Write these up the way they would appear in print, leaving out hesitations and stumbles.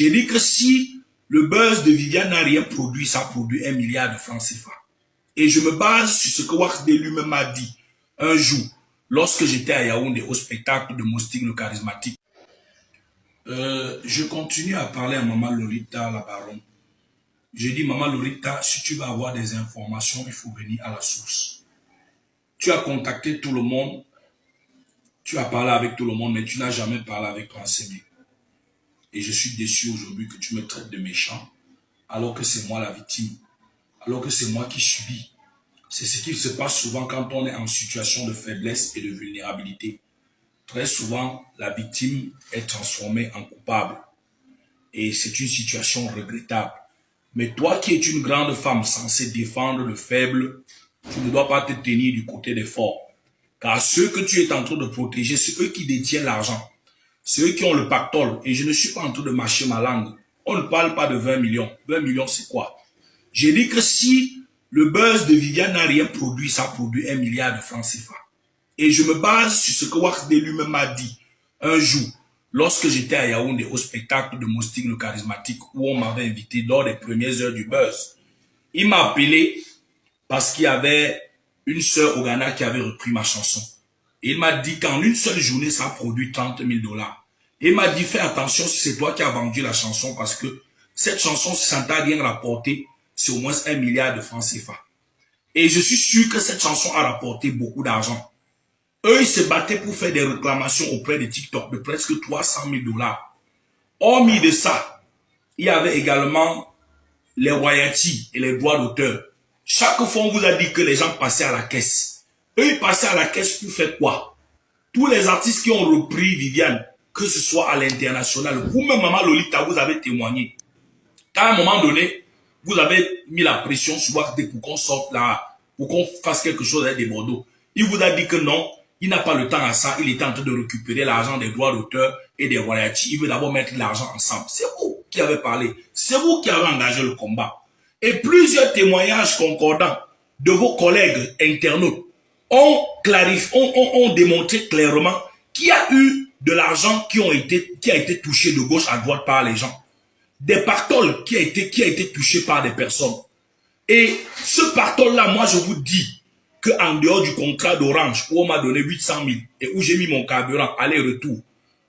J'ai dit que si le buzz de Viviane n'a rien produit, ça produit 1 milliard de francs CFA. Et je me base sur ce que Wax de lui-même m'a dit un jour, lorsque j'étais à Yaoundé au spectacle de Moustique le charismatique. Je continue à parler à Maman Lolita, la baronne. J'ai dit, Maman Lolita, si tu vas avoir des informations, il faut venir à la source. Tu as contacté tout le monde, tu as parlé avec tout le monde, mais tu n'as jamais parlé avec Rancémé. Et je suis déçu aujourd'hui que tu me traites de méchant, alors que c'est moi la victime, alors que c'est moi qui subis. C'est ce qui se passe souvent quand on est en situation de faiblesse et de vulnérabilité. Très souvent, la victime est transformée en coupable. Et c'est une situation regrettable. Mais toi qui es une grande femme censée défendre le faible, tu ne dois pas te tenir du côté des forts. Car ceux que tu es en train de protéger, c'est eux qui détiennent l'argent. C'est eux qui ont le pactole. Et je ne suis pas en train de mâcher ma langue. On ne parle pas de 20 millions. 20 millions, c'est quoi? J'ai dit que si le buzz de Viviane n'a rien produit, ça produit 1 milliard de francs CFA. Et je me base sur ce que Wax de lui-même m'a dit un jour, lorsque j'étais à Yaoundé au spectacle de Moustique le charismatique, où on m'avait invité lors des premières heures du buzz. Il m'a appelé parce qu'il y avait une sœur au Ghana qui avait repris ma chanson. Et il m'a dit qu'en une seule journée, ça a produit 30 000 $. Et il m'a dit, fais attention si c'est toi qui as vendu la chanson, parce que cette chanson, si ça ne t'a rien rapporté, c'est au moins 1 milliard de francs CFA. Et je suis sûr que cette chanson a rapporté beaucoup d'argent. Eux, ils se battaient pour faire des réclamations auprès de TikTok de presque 300 000 $. Hormis de ça, il y avait également les royalties et les droits d'auteur. Chaque fois, on vous a dit que les gens passaient à la caisse. Eux, ils passaient à la caisse pour faire quoi? Tous les artistes qui ont repris Viviane, que ce soit à l'international, vous-même, Maman Lolita, vous avez témoigné. À un moment donné, vous avez mis la pression sur Wax pour qu'on sorte là, pour qu'on fasse quelque chose avec des Bordeaux. Il vous a dit que non, il n'a pas le temps à ça. Il était en train de récupérer l'argent des droits d'auteur et des royalties. Il veut d'abord mettre l'argent ensemble. C'est vous qui avez parlé. C'est vous qui avez engagé le combat. Et plusieurs témoignages concordants de vos collègues internautes ont démontré clairement qu'il y a eu de l'argent qui a été touché de gauche à droite par les gens. Des pactoles qui a été touché par des personnes. Et ce pactole-là, moi je vous dis qu'en dehors du contrat d'Orange, où on m'a donné 800 000 et où j'ai mis mon carburant aller-retour,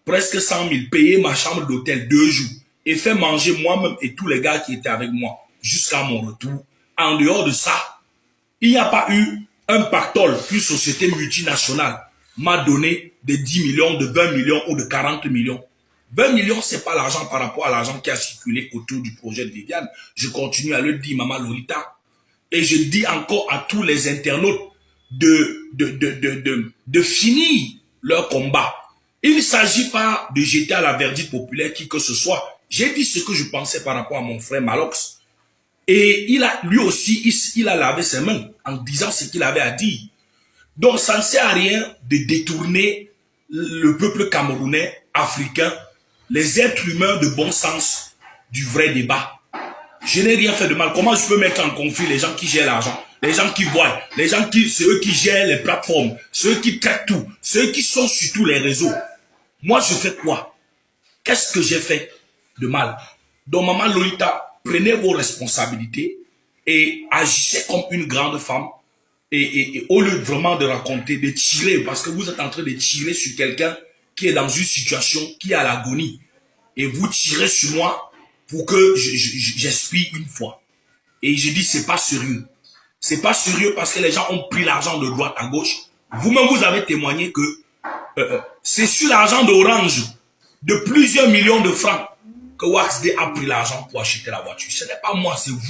presque 100 000, payer ma chambre d'hôtel 2 jours et faire manger moi-même et tous les gars qui étaient avec moi jusqu'à mon retour. En dehors de ça, il n'y a pas eu un pactole qu'une société multinationale m'a donné de 10 millions, de 20 millions ou de 40 millions. 20 millions, c'est pas l'argent par rapport à l'argent qui a circulé autour du projet de Viviane. Je continue à le dire, Maman Lolita. Et je dis encore à tous les internautes de finir leur combat. Il ne s'agit pas de jeter à la verdict populaire qui que ce soit. J'ai dit ce que je pensais par rapport à mon frère Malox. Et lui aussi, il a lavé ses mains en disant ce qu'il avait à dire. Donc, ça ne sert à rien de détourner le peuple camerounais, africain, les êtres humains de bon sens du vrai débat. Je n'ai rien fait de mal. Comment je peux mettre en conflit les gens qui gèrent l'argent, les gens qui voient, c'est eux qui gèrent les plateformes, ceux qui traitent tout, ceux qui sont sur tous les réseaux. Moi, je fais quoi? Qu'est-ce que j'ai fait de mal? Donc, Maman Lolita, prenez vos responsabilités et agissez comme une grande femme. Et au lieu vraiment de raconter, de tirer, parce que vous êtes en train de tirer sur quelqu'un qui est dans une situation qui est à l'agonie. Et vous tirez sur moi pour que j'expire une fois. Et je dis, c'est pas sérieux. C'est pas sérieux parce que les gens ont pris l'argent de droite à gauche. Vous-même, vous avez témoigné que c'est sur l'argent d'Orange de plusieurs millions de francs que Wax D a pris l'argent pour acheter la voiture. Ce n'est pas moi, c'est vous.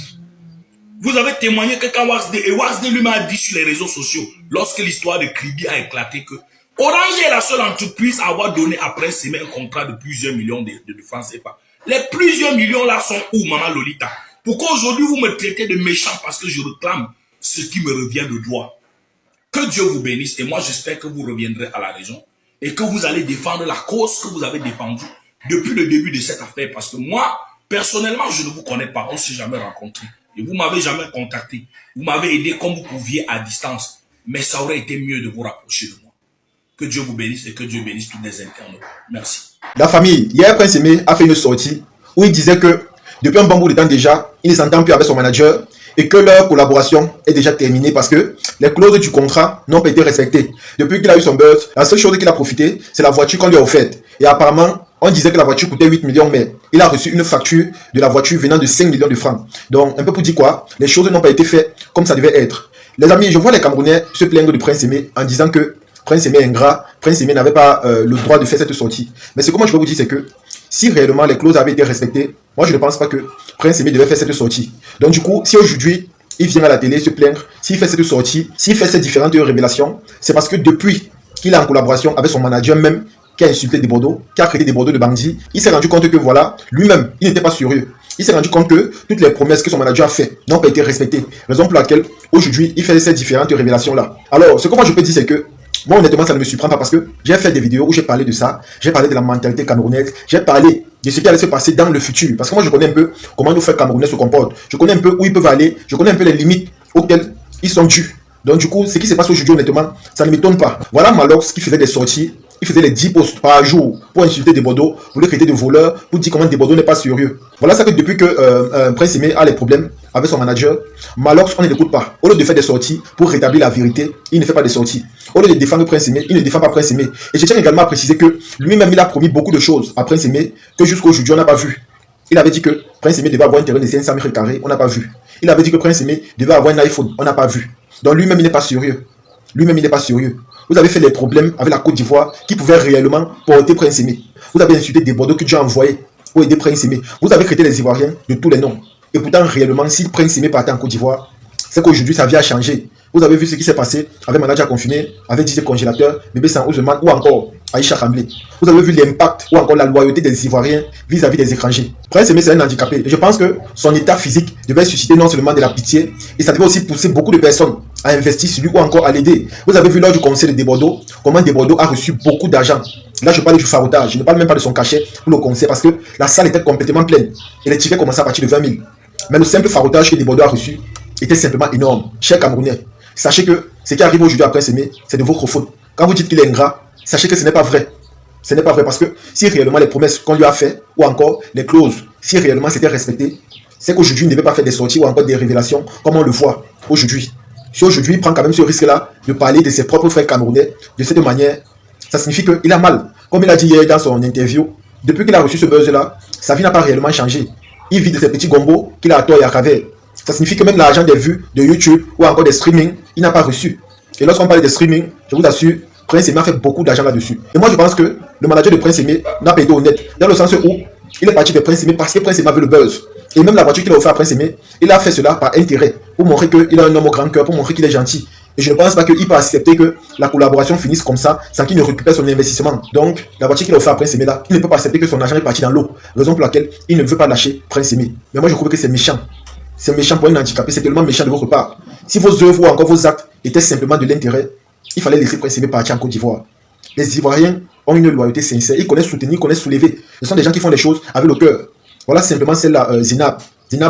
Vous avez témoigné que quand Wax D lui m'a dit sur les réseaux sociaux, lorsque l'histoire de Kribi a éclaté, que Orange est la seule entreprise à avoir donné après s'aimer un contrat de plusieurs millions de francs CFA. Les plusieurs millions là sont où, Maman Lolita? Pourquoi aujourd'hui vous me traitez de méchant parce que je réclame ce qui me revient de droit? Que Dieu vous bénisse et moi j'espère que vous reviendrez à la raison et que vous allez défendre la cause que vous avez défendue depuis le début de cette affaire. Parce que moi, personnellement, je ne vous connais pas, on ne s'est jamais rencontré. Et vous m'avez jamais contacté. Vous m'avez aidé comme vous pouviez à distance. Mais ça aurait été mieux de vous rapprocher de moi. Que Dieu vous bénisse et que Dieu bénisse tous les internautes. Merci. La famille, hier Prince Aimé a fait une sortie où il disait que depuis un bon bout de temps déjà, il ne s'entend plus avec son manager et que leur collaboration est déjà terminée parce que les clauses du contrat n'ont pas été respectées. Depuis qu'il a eu son buzz, la seule chose qu'il a profité, c'est la voiture qu'on lui a offerte. Et apparemment, on disait que la voiture coûtait 8 millions, mais il a reçu une facture de la voiture venant de 5 millions de francs. Donc, un peu pour dire quoi, les choses n'ont pas été faites comme ça devait être. Les amis, je vois les Camerounais se plaindre de Prince Aimé en disant que Prince Aimé est ingrat, Prince Aimé n'avait pas le droit de faire cette sortie. Mais ce que moi je peux vous dire, c'est que si réellement les clauses avaient été respectées, moi je ne pense pas que Prince Aimé devait faire cette sortie. Donc du coup, si aujourd'hui il vient à la télé se plaindre, s'il fait cette sortie, s'il fait ces différentes révélations, c'est parce que depuis qu'il est en collaboration avec son manager même, qui a insulté des Bordeaux, qui a traité des Bordeaux de bandits, il s'est rendu compte que voilà, lui-même, il n'était pas sérieux. Il s'est rendu compte que toutes les promesses que son manager a faites n'ont pas été respectées. Raison pour laquelle, aujourd'hui, il fait ces différentes révélations-là. Alors, ce que moi je peux dire, c'est que moi, honnêtement, ça ne me surprend pas parce que j'ai fait des vidéos où j'ai parlé de ça, j'ai parlé de la mentalité camerounaise, j'ai parlé de ce qui allait se passer dans le futur. Parce que moi, je connais un peu comment nos frères camerounais se comportent. Je connais un peu où ils peuvent aller, je connais un peu les limites auxquelles ils sont dus. Donc, du coup, ce qui se passe aujourd'hui, honnêtement, ça ne m'étonne pas. Voilà Malox qui faisait des sorties, il faisait les 10 posts par jour pour insulter des Bordeaux, pour les traiter de voleurs, pour dire comment des Bordeaux n'est pas sérieux. Voilà ça que depuis que Prince Aimé a les problèmes avec son manager, Malox, on ne l'écoute pas. Au lieu de faire des sorties pour rétablir la vérité, il ne fait pas de sorties. Au lieu de défendre Prince Aimé, il ne défend pas Prince Aimé. Et je tiens également à préciser que lui-même, il a promis beaucoup de choses à Prince Aimé que jusqu'à aujourd'hui, on n'a pas vu. Il avait dit que Prince Aimé devait avoir un terrain de 500 mètres carrés, on n'a pas vu. Il avait dit que Prince Aimé devait avoir un iPhone, on n'a pas vu. Donc lui-même, il n'est pas sérieux. Lui-même, il n'est pas sérieux. Vous avez fait des problèmes avec la Côte d'Ivoire qui pouvaient réellement porter Prince Aimé. Vous avez insulté des Bordeaux que Dieu a envoyés pour aider Prince Aimé. Vous avez traité les Ivoiriens de tous les noms. Et pourtant, réellement, si Prince Aimé partait en Côte d'Ivoire, c'est qu'aujourd'hui, sa vie a changé. Vous avez vu ce qui s'est passé avec Manager confiné, avec DJ Congélateur, Bébé San Ousmane ou encore Aïcha Kamblé. Vous avez vu l'impact ou encore la loyauté des Ivoiriens vis-à-vis des étrangers. Prince Aimé, c'est un handicapé. Et je pense que son état physique devait susciter non seulement de la pitié, et ça devait aussi pousser beaucoup de personnes à investir sur lui ou encore à l'aider. Vous avez vu lors du conseil de Bordeaux, comment Bordeaux a reçu beaucoup d'argent. Là, je parle du farotage. Je ne parle même pas de son cachet pour le conseil parce que la salle était complètement pleine. Et les tickets commençaient à partir de 20 000. Mais le simple farotage que Bordeaux a reçu était simplement énorme. Chers Camerounais, sachez que ce qui arrive aujourd'hui à Prince Aimé, c'est de votre faute. Quand vous dites qu'il est ingrat, sachez que ce n'est pas vrai. Ce n'est pas vrai parce que si réellement les promesses qu'on lui a faites ou encore les clauses, si réellement c'était respecté, c'est qu'aujourd'hui il ne devait pas faire des sorties ou encore des révélations comme on le voit aujourd'hui. Si aujourd'hui il prend quand même ce risque-là de parler de ses propres frères camerounais de cette manière, ça signifie qu'il a mal. Comme il a dit hier dans son interview, depuis qu'il a reçu ce buzz-là, sa vie n'a pas réellement changé. Il vit de ces petits gombos qu'il a à tort et à travers. Ça signifie que même l'argent des vues de YouTube ou encore des streaming, il n'a pas reçu. Et lorsqu'on parle de streaming, je vous assure, Prince Aimé a fait beaucoup d'argent là-dessus. Et moi je pense que le manager de Prince Aimé n'a pas été honnête, dans le sens où il est parti de Prince Aimé parce que Prince Aimé avait le buzz. Et même la voiture qu'il a offert à Prince Aimé, il a fait cela par intérêt, pour montrer qu'il a un homme au grand cœur, pour montrer qu'il est gentil. Et je ne pense pas qu'il peut accepter que la collaboration finisse comme ça, sans qu'il ne récupère son investissement. Donc, la voiture qu'il a offert à Prince Aimé là, il ne peut pas accepter que son argent est parti dans l'eau. Raison pour laquelle il ne veut pas lâcher Prince Aimé. Mais moi je trouve que c'est méchant. C'est méchant pour un handicapé, c'est tellement méchant de votre part. Si vos œuvres ou encore vos actes étaient simplement de l'intérêt, il fallait laisser Prince Aimé partir en Côte d'Ivoire. Les Ivoiriens ont une loyauté sincère, ils connaissent soutenir, ils connaissent soulever. Ce sont des gens qui font les choses avec le cœur. Voilà simplement celle-là, Zinab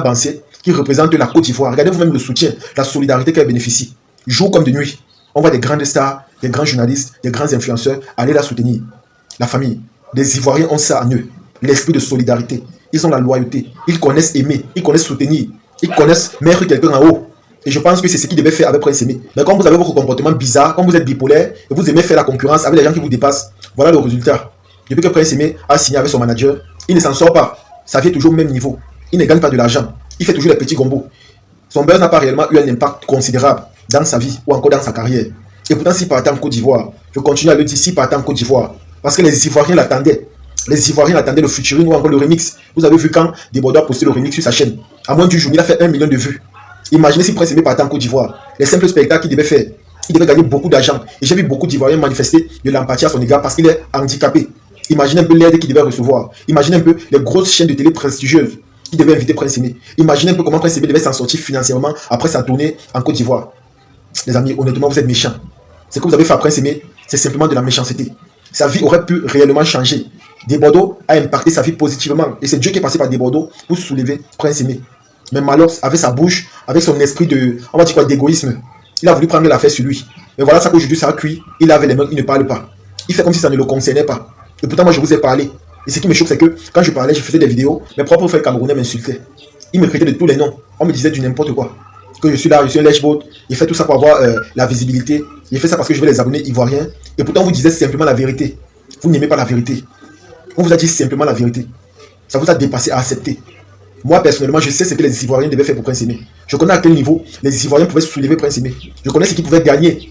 Bansé, qui représente la Côte d'Ivoire. Regardez vous-même le soutien, la solidarité qu'elle bénéficie. Jour comme de nuit, on voit des grandes stars, des grands journalistes, des grands influenceurs aller la soutenir. La famille, les Ivoiriens ont ça en eux, l'esprit de solidarité. Ils ont la loyauté, ils connaissent aimer, ils connaissent soutenir, ils connaissent mettre quelqu'un en haut. Et je pense que c'est ce qu'il devait faire avec Prince Aimé. Mais quand vous avez votre comportement bizarre, quand vous êtes bipolaire, et vous aimez faire la concurrence avec les gens qui vous dépassent, voilà le résultat. Depuis que Prince Aimé a signé avec son manager, il ne s'en sort pas. Sa vie est toujours au même niveau. Il ne gagne pas de l'argent. Il fait toujours les petits gombos. Son buzz n'a pas réellement eu un impact considérable dans sa vie ou encore dans sa carrière. Et pourtant, s'il partait en Côte d'Ivoire, je continue à le dire, s'il partait en Côte d'Ivoire, parce que les Ivoiriens l'attendaient. Les Ivoiriens attendaient le featuring ou encore le remix. Vous avez vu quand Bordeaux a posté le remix sur sa chaîne. À moins du jour, il a fait 1 million de vues. Imaginez si Prince Aimé partait en Côte d'Ivoire. Les simples spectacles qu'il devait faire. Il devait gagner beaucoup d'argent. Et j'ai vu beaucoup d'Ivoiriens manifester de l'empathie à son égard parce qu'il est handicapé. Imaginez un peu l'aide qu'il devait recevoir. Imaginez un peu les grosses chaînes de télé prestigieuses qui devaient inviter Prince Aimé. Imaginez un peu comment Prince Aimé devait s'en sortir financièrement après sa tournée en Côte d'Ivoire. Les amis, honnêtement, vous êtes méchants. Ce que vous avez fait à Prince Aimé, c'est simplement de la méchanceté. Sa vie aurait pu réellement changer. Bordeaux a impacté sa vie positivement. Et c'est Dieu qui est passé par Bordeaux pour soulever Prince Aimé. Mais Malox, avec sa bouche, avec son esprit de, on va dire quoi, d'égoïsme, il a voulu prendre l'affaire sur lui. Mais voilà ça qu'aujourd'hui ça a cuit. Il avait les mains, il ne parle pas. Il fait comme si ça ne le concernait pas. Et pourtant moi je vous ai parlé. Et ce qui me choque, c'est que quand je parlais, je faisais des vidéos, mes propres frères camerounais m'insultaient. Ils me traitaient de tous les noms. On me disait du n'importe quoi. Que je suis là, je suis un lèche-bot. Il fait tout ça pour avoir la visibilité. Il fait ça parce que je veux les abonnés ivoiriens. Et pourtant, vous disiez simplement la vérité. Vous n'aimez pas la vérité. On vous a dit simplement la vérité. Ça vous a dépassé à accepter. Moi, personnellement, je sais ce que les Ivoiriens devaient faire pour Prince Aimé. Je connais à quel niveau les Ivoiriens pouvaient soulever Prince Aimé. Je connais ce qu'ils pouvaient gagner.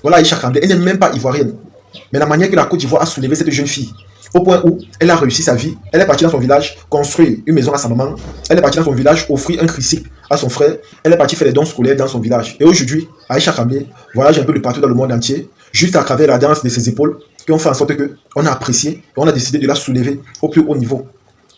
Voilà Aïcha Kamblé. Elle n'est même pas ivoirienne. Mais la manière que la Côte d'Ivoire a soulevé cette jeune fille, au point où elle a réussi sa vie, elle est partie dans son village construire une maison à sa maman, elle est partie dans son village offrir un tricycle à son frère, elle est partie faire des dons scolaires dans son village. Et aujourd'hui, Aïcha Kamblé voyage un peu de partout dans le monde entier, juste à travers la danse de ses épaules, qui ont fait en sorte qu'on a apprécié et on a décidé de la soulever au plus haut niveau.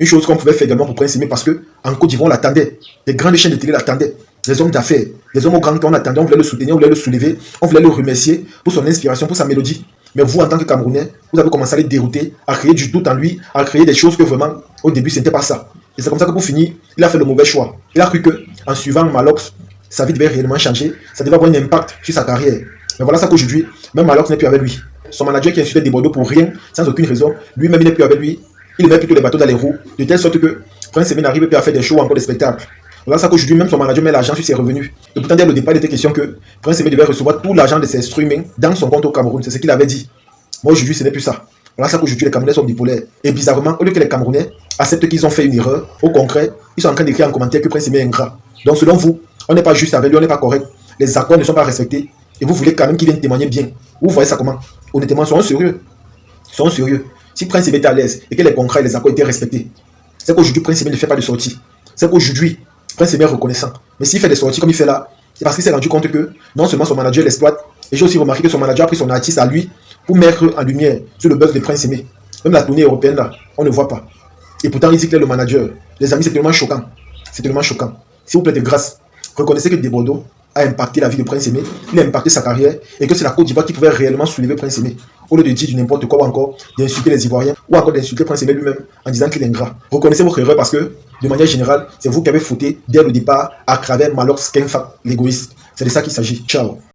Une chose qu'on pouvait faire également pour Prince Aimé parce qu'en Côte d'Ivoire, on l'attendait. Les grandes chaînes de télé l'attendaient. Les hommes d'affaires, les hommes au grand temps, on attendait, on voulait le soutenir, on voulait le soulever, on voulait le remercier pour son inspiration, pour sa mélodie. Mais vous, en tant que Camerounais, vous avez commencé à les dérouter, à créer du doute en lui, à créer des choses que vraiment, au début, ce n'était pas ça. Et c'est comme ça que pour finir, il a fait le mauvais choix. Il a cru qu'en suivant Malox, sa vie devait réellement changer, ça devait avoir un impact sur sa carrière. Mais voilà ça qu'aujourd'hui, même Malox n'est plus avec lui. Son manager qui insultait des Bordeaux pour rien, sans aucune raison, lui-même il n'est plus avec lui. Il met plutôt les bateaux dans les roues, de telle sorte que Prince Aimé n'arrive plus à faire des shows ou encore des spectacles. Voilà ça qu'aujourd'hui, même son manager met l'argent sur ses revenus. Et pourtant, dès le départ, il était question que Prince Aimé devait recevoir tout l'argent de ses streamings dans son compte au Cameroun. C'est ce qu'il avait dit. Moi, aujourd'hui, ce n'est plus ça. Voilà ça qu'aujourd'hui, les Camerounais sont bipolaires. Et bizarrement, au lieu que les Camerounais acceptent qu'ils ont fait une erreur, au concret, ils sont en train d'écrire en commentaire que Prince Aimé est ingrat. Donc, selon vous, on n'est pas juste avec lui, on n'est pas correct. Les accords ne sont pas respectés. Et vous voulez quand même qu'il vienne témoigner bien. Vous voyez ça comment? Honnêtement, soyons sérieux. Soyons sérieux. Si Prince Aimé était à l'aise et que les contrats et les accords étaient respectés, c'est qu'aujourd'hui, Prince Aimé ne fait pas de sortie. C'est qu'aujourd'hui, Prince Aimé est reconnaissant. Mais s'il fait des sorties comme il fait là, c'est parce qu'il s'est rendu compte que non seulement son manager l'exploite, et j'ai aussi remarqué que son manager a pris son artiste à lui pour mettre en lumière sur le buzz de Prince Aimé. Même la tournée européenne là, on ne voit pas. Et pourtant, il dit qu'il est le manager. Les amis, c'est tellement choquant. C'est tellement choquant. S'il vous plaît, de grâce, reconnaissez que Desbordeaux a impacté la vie de Prince Aimé, il a impacté sa carrière, et que c'est la Côte d'Ivoire qui pouvait réellement soulever Prince Aimé. Au lieu de dire du n'importe quoi ou encore d'insulter les Ivoiriens, ou encore d'insulter Prince Aimé lui-même en disant qu'il est ingrat. Reconnaissez votre erreur parce que, de manière générale, c'est vous qui avez fauté dès le départ à travers Malox Kenfa, l'égoïste. C'est de ça qu'il s'agit. Ciao.